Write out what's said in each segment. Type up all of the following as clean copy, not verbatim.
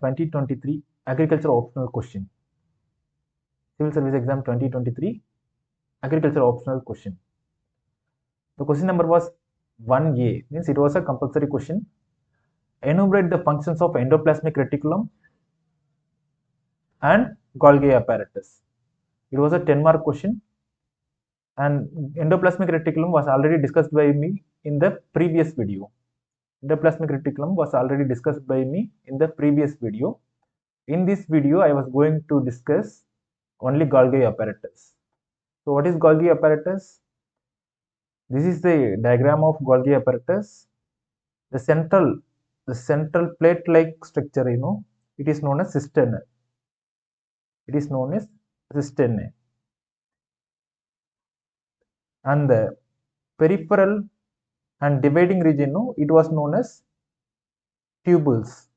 2023 agriculture optional question. Civil Service Exam 2023 agriculture optional question. The question number was 1A, means it was a compulsory question. Enumerate the functions of endoplasmic reticulum and Golgi apparatus. It was a 10-mark question, and endoplasmic reticulum was already discussed by me in the previous video. Endoplasmic reticulum was already discussed by me in the previous video. In this video, I was going to discuss only Golgi apparatus. So what is Golgi apparatus? This is the diagram of Golgi apparatus. The central plate-like structure, it is known as cistern. It is known as cistern. And the peripheral and dividing region, it was known as tubules.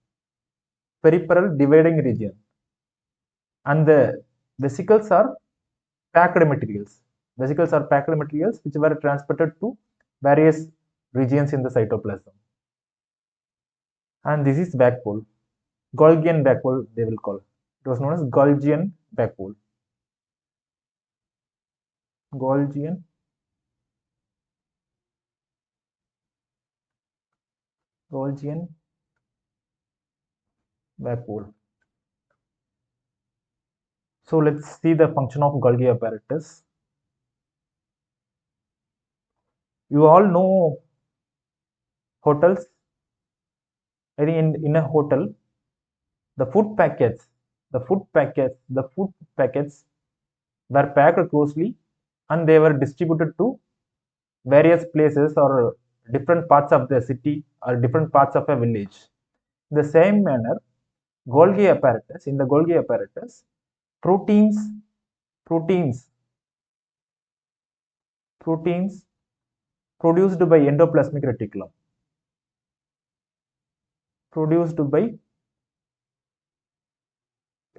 Peripheral dividing region. And the vesicles are packed materials. Vesicles are packed materials which were transported to various regions in the cytoplasm. And this is backpole. Golgian backpole they will call. It was known as Golgian backpole. Golgian backpole. So let's see the function of Golgi apparatus. You all know hotels. I think in a hotel, the food packets were packed closely, and they were distributed to various places or different parts of the city or different parts of a village. In the same manner, in the Golgi apparatus, proteins produced by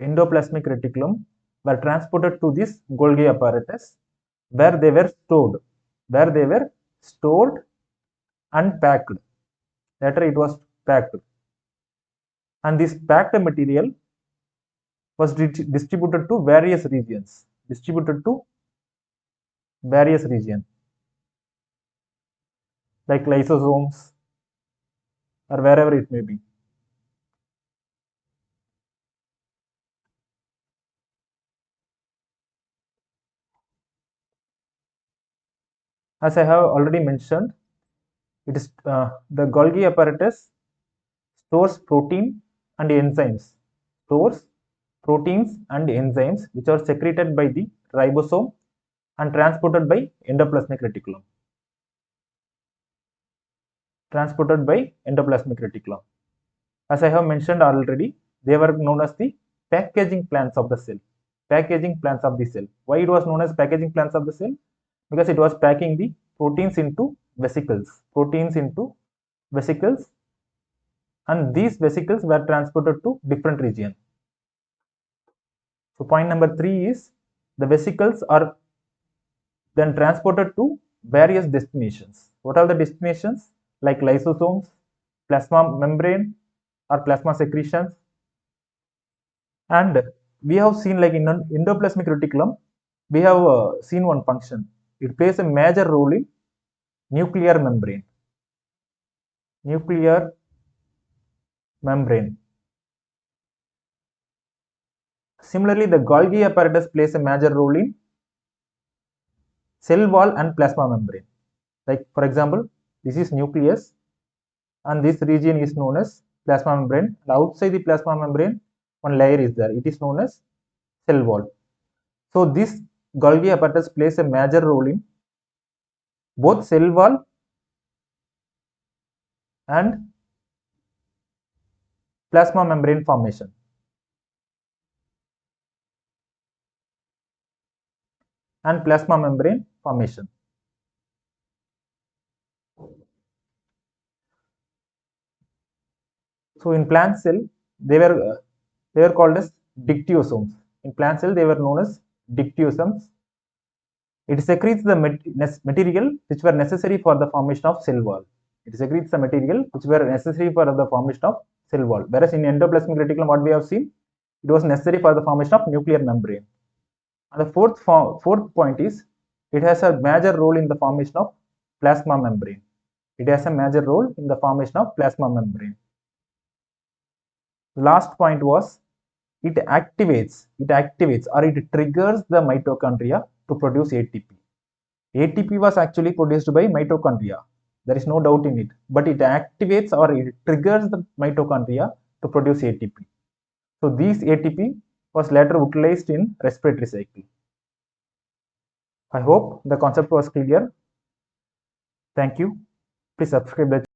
endoplasmic reticulum were transported to this Golgi apparatus, where they were stored and packed. Later it was packed, and this packed material was distributed to various regions. Like lysosomes or wherever it may be. As I have already mentioned, it is the Golgi apparatus stores proteins and enzymes which are secreted by the ribosome and transported by endoplasmic reticulum. As I have mentioned already, they were known as the packaging plants of the cell. Why it was known as packaging plants of the cell? Because it was packing the proteins into vesicles. And these vesicles were transported to different regions. So point number 3 is the vesicles are then transported to various destinations. What are the destinations? Like lysosomes, plasma membrane or plasma secretions. And we have seen, like in endoplasmic reticulum, we have seen one function. It plays a major role in nuclear membrane. Similarly, the Golgi apparatus plays a major role in cell wall and plasma membrane. Like for example, this is nucleus, and this region is known as plasma membrane. And outside the plasma membrane, one layer is there. It is known as cell wall. So this Golgi apparatus plays a major role in both cell wall and plasma membrane formation. So in plant cell, they were called as dictyosomes. In plant cell, they were known as dictyosomes. It secretes the material which were necessary for the formation of cell wall. cell wall. Whereas in endoplasmic reticulum, what we have seen, it was necessary for the formation of nuclear membrane. And the fourth point is, it has a major role in the formation of plasma membrane. It has a major role in the formation of plasma membrane. Last point was, it activates or it triggers the mitochondria to produce ATP. ATP was actually produced by mitochondria. There is no doubt in it, but it activates or it triggers the mitochondria to produce ATP. So this ATP was later utilized in respiratory cycle. I hope the concept was clear. Thank you. Please subscribe the channel.